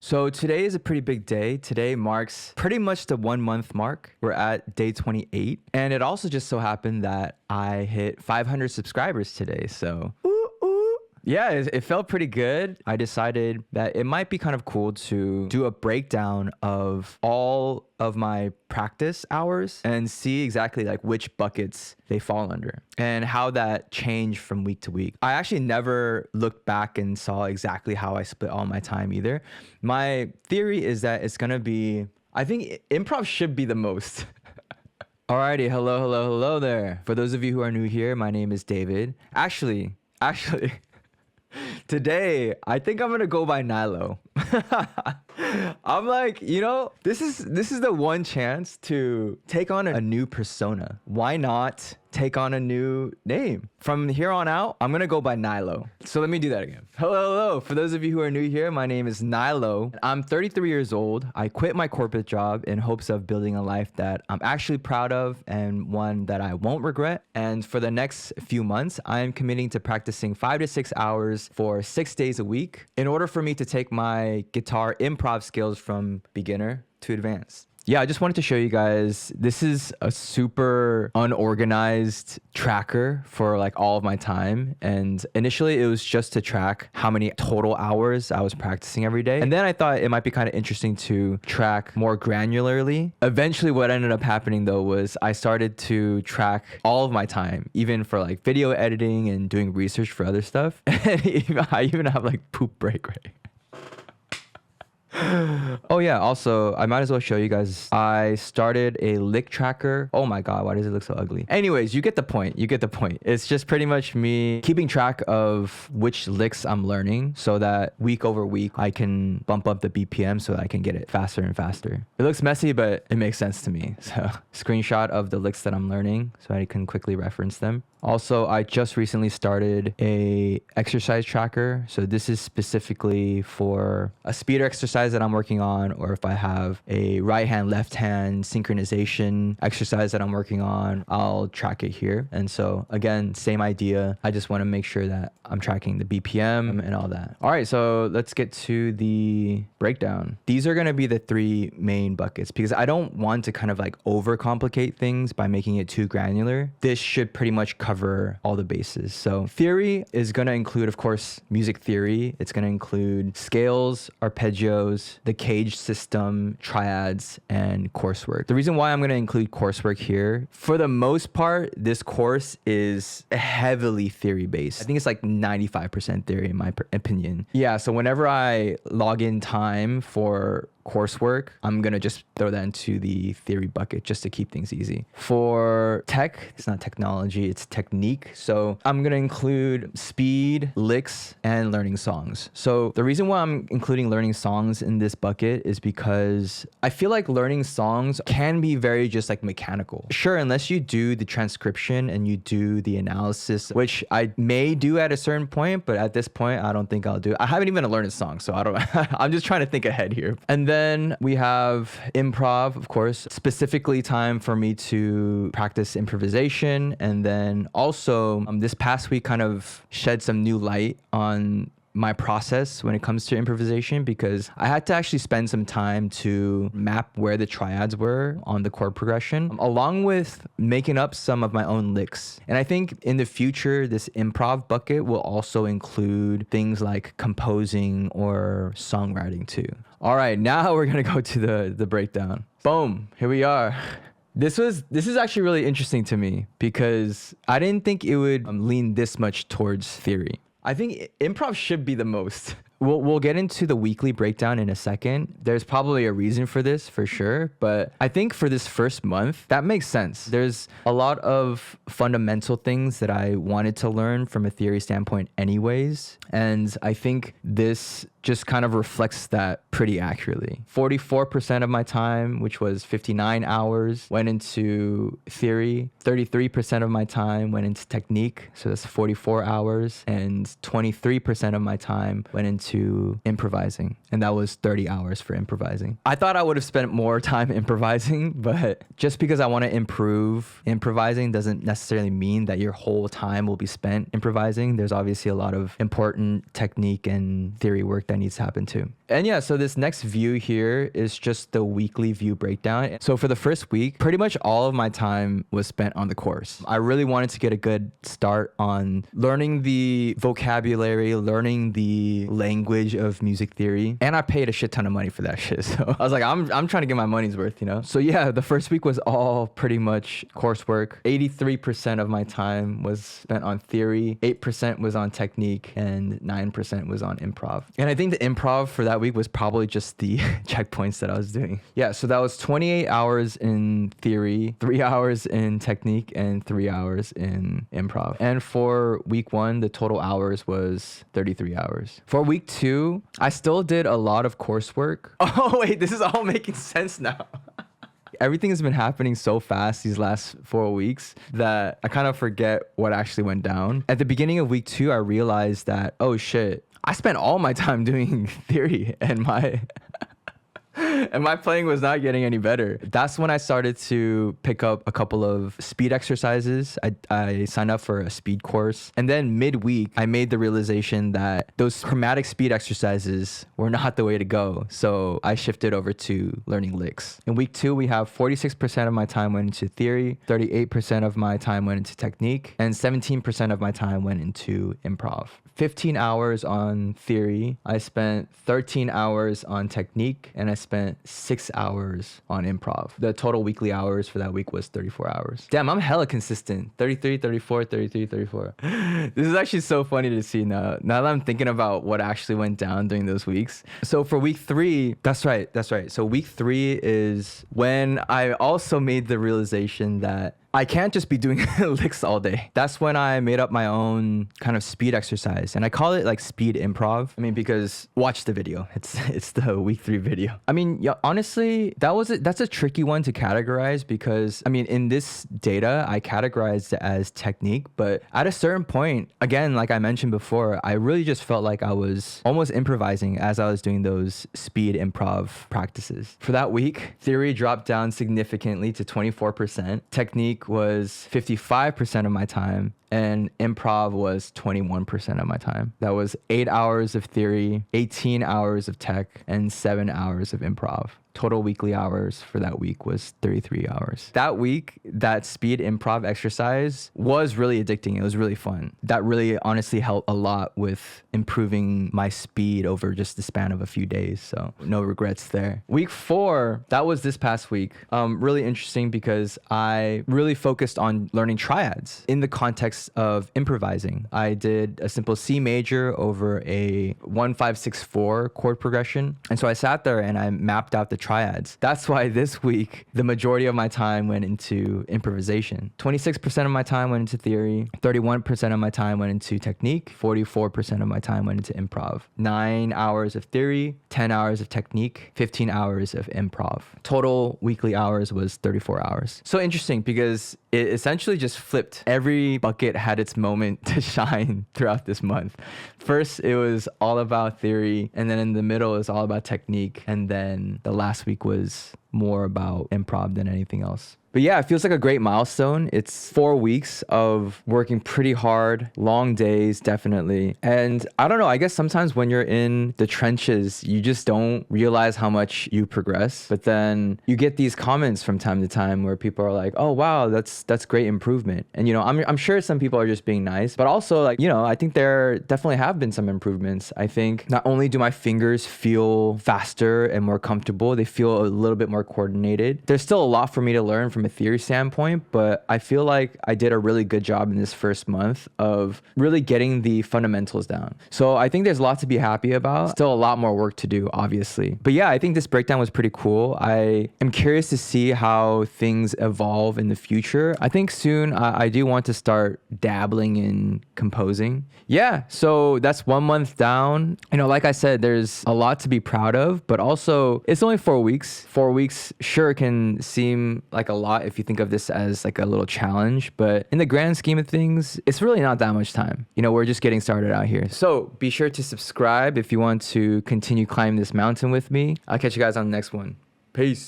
So today is a pretty big day. Today marks pretty much the 1 month mark. We're at day 28. And it also just so happened that I hit 500 subscribers today. So yeah, it felt pretty good. I decided that it might be kind of cool to do a breakdown of all of my practice hours and see exactly like which buckets they fall under and how that changed from week to week. I actually never looked back and saw exactly how I split all my time either. My theory is that it's gonna be, I think improv should be the most. Alrighty, hello there. For those of you who are new here, my name is David. Actually, today, I think I'm gonna go by Nilo. I'm like, this is the one chance to take on a new persona. Why not take on a new name? From here on out, I'm gonna go by Nilo. So let me do that again. Hello. For those of you who are new here, my name is Nilo. I'm 33 years old. I quit my corporate job in hopes of building a life that I'm actually proud of and one that I won't regret. And for the next few months, I am committing to practicing 5 to 6 hours for 6 days a week in order for me to take my guitar improv skills from beginner to advanced. Yeah, I just wanted to show you guys, this is a super unorganized tracker for like all of my time. And initially it was just to track how many total hours I was practicing every day. And then I thought it might be kind of interesting to track more granularly. Eventually what ended up happening though was I started to track all of my time, even for like video editing and doing research for other stuff. And I even have like poop break, right? Oh yeah, also I might as well show you guys, I started a lick tracker. Oh my god, why does it look so ugly? Anyways, you get the point. It's just pretty much me keeping track of which licks I'm learning so that week over week I can bump up the BPM so that I can get it faster and faster. It looks messy, but it makes sense to me. So screenshot of the licks that I'm learning so I can quickly reference them. Also, I just recently started a exercise tracker. So this is specifically for a speed exercise that I'm working on, or if I have a right hand, left hand synchronization exercise that I'm working on, I'll track it here. And so again, same idea. I just want to make sure that I'm tracking the BPM and all that. All right, so let's get to the breakdown. These are going to be the 3 main buckets because I don't want to kind of like overcomplicate things by making it too granular. This should pretty much cover all the bases. So theory is going to include, of course, music theory. It's going to include scales, arpeggios, the cage system, triads, and coursework. The reason why I'm going to include coursework here, for the most part, this course is heavily theory based. I think it's like 95% theory in my opinion. Yeah, so whenever I log in time for coursework, I'm gonna just throw that into the theory bucket just to keep things easy. For tech, it's not technology, it's technique. So I'm gonna include speed, licks, and learning songs. So the reason why I'm including learning songs in this bucket is because I feel like learning songs can be very just like mechanical. Sure, unless you do the transcription and you do the analysis, which I may do at a certain point, but at this point, I don't think I'll do it. I haven't even learned a song, so I don't, I'm just trying to think ahead here. And then we have improv, of course, specifically time for me to practice improvisation. And then also this past week kind of shed some new light on my process when it comes to improvisation because I had to actually spend some time to map where the triads were on the chord progression, along with making up some of my own licks. And I think in the future, this improv bucket will also include things like composing or songwriting too. All right, now we're gonna go to the breakdown. Boom, here we are. This is actually really interesting to me because I didn't think it would lean this much towards theory. I think improv should be the most. We'll get into the weekly breakdown in a second. There's probably a reason for this for sure, but I think for this first month, that makes sense. There's a lot of fundamental things that I wanted to learn from a theory standpoint anyways, and I think this just kind of reflects that pretty accurately. 44% of my time, which was 59 hours, went into theory. 33% of my time went into technique, so that's 44 hours, and 23% of my time went into improvising, and that was 30 hours for improvising. I thought I would have spent more time improvising, but just because I want to improve improvising doesn't necessarily mean that your whole time will be spent improvising. There's obviously a lot of important technique and theory work that needs to happen too. And yeah, so this next view here is just the weekly view breakdown. So for the first week, pretty much all of my time was spent on the course. I really wanted to get a good start on learning the vocabulary, learning the language of music theory. And I paid a shit ton of money for that shit. So I was like, I'm trying to get my money's worth, you know? So yeah, the first week was all pretty much coursework. 83% of my time was spent on theory, 8% was on technique, and 9% was on improv. And I think the improv for that week was probably just the checkpoints that I was doing. Yeah, so that was 28 hours in theory, 3 hours in technique, and 3 hours in improv. And for week 1, the total hours was 33 hours. For week 2, I still did a lot of coursework. Oh wait, this is all making sense now. Everything has been happening so fast these last 4 weeks that I kind of forget what actually went down. At the beginning of week 2, I realized that, oh shit, I spent all my time doing theory and my and my playing was not getting any better. That's when I started to pick up a couple of speed exercises. I signed up for a speed course. And then midweek, I made the realization that those chromatic speed exercises were not the way to go. So I shifted over to learning licks. In week 2, we have 46% of my time went into theory, 38% of my time went into technique, and 17% of my time went into improv. 15 hours on theory. I spent 13 hours on technique, and I spent 6 hours on improv. The total weekly hours for that week was 34 hours. Damn, I'm hella consistent. 33, 34, 33, 34. This is actually so funny to see now that I'm thinking about what actually went down during those weeks. So for week 3, that's right. So week 3 is when I also made the realization that I can't just be doing licks all day. That's when I made up my own kind of speed exercise, and I call it like speed improv. I mean, because watch the video. It's the week 3 video. I mean, yeah, honestly, that's a tricky one to categorize because I mean, in this data, I categorized it as technique, but at a certain point, again, like I mentioned before, I really just felt like I was almost improvising as I was doing those speed improv practices. For that week, theory dropped down significantly to 24%. Technique was 55% of my time, and improv was 21% of my time. That was 8 hours of theory, 18 hours of tech, and 7 hours of improv. Total weekly hours for that week was 33 hours. That week, that speed improv exercise was really addicting. It was really fun. That really honestly helped a lot with improving my speed over just the span of a few days. So no regrets there. Week 4, that was this past week. Really interesting because I really focused on learning triads in the context of improvising. I did a simple C major over a 1-5-6-4 chord progression. And so I sat there and I mapped out the triads. That's why this week, the majority of my time went into improvisation. 26% of my time went into theory, 31% of my time went into technique, 44% of my time went into improv. 9 hours of theory, 10 hours of technique, 15 hours of improv. Total weekly hours was 34 hours. So interesting because it essentially just flipped. Every bucket had its moment to shine throughout this month. First, it was all about theory, and then in the middle, it was all about technique, and then the last week was more about improv than anything else. But yeah, it feels like a great milestone. It's 4 weeks of working pretty hard, long days, definitely. And I don't know, I guess sometimes when you're in the trenches, you just don't realize how much you progress. But then you get these comments from time to time where people are like, oh, wow, that's great improvement. And, you know, I'm sure some people are just being nice, but also like, you know, I think there definitely have been some improvements. I think not only do my fingers feel faster and more comfortable, they feel a little bit more coordinated. There's still a lot for me to learn from a theory standpoint, but I feel like I did a really good job in this first month of really getting the fundamentals down. So I think there's a lot to be happy about. Still a lot more work to do, obviously. But yeah, I think this breakdown was pretty cool. I am curious to see how things evolve in the future. I think soon I do want to start dabbling in composing. Yeah, so that's 1 month down. You know, like I said, there's a lot to be proud of, but also it's only 4 weeks. 4 weeks sure can seem like a lot if you think of this as like a little challenge, but in the grand scheme of things, it's really not that much time. You know, we're just getting started out here. So be sure to subscribe if you want to continue climbing this mountain with me. I'll catch you guys on the next one. Peace.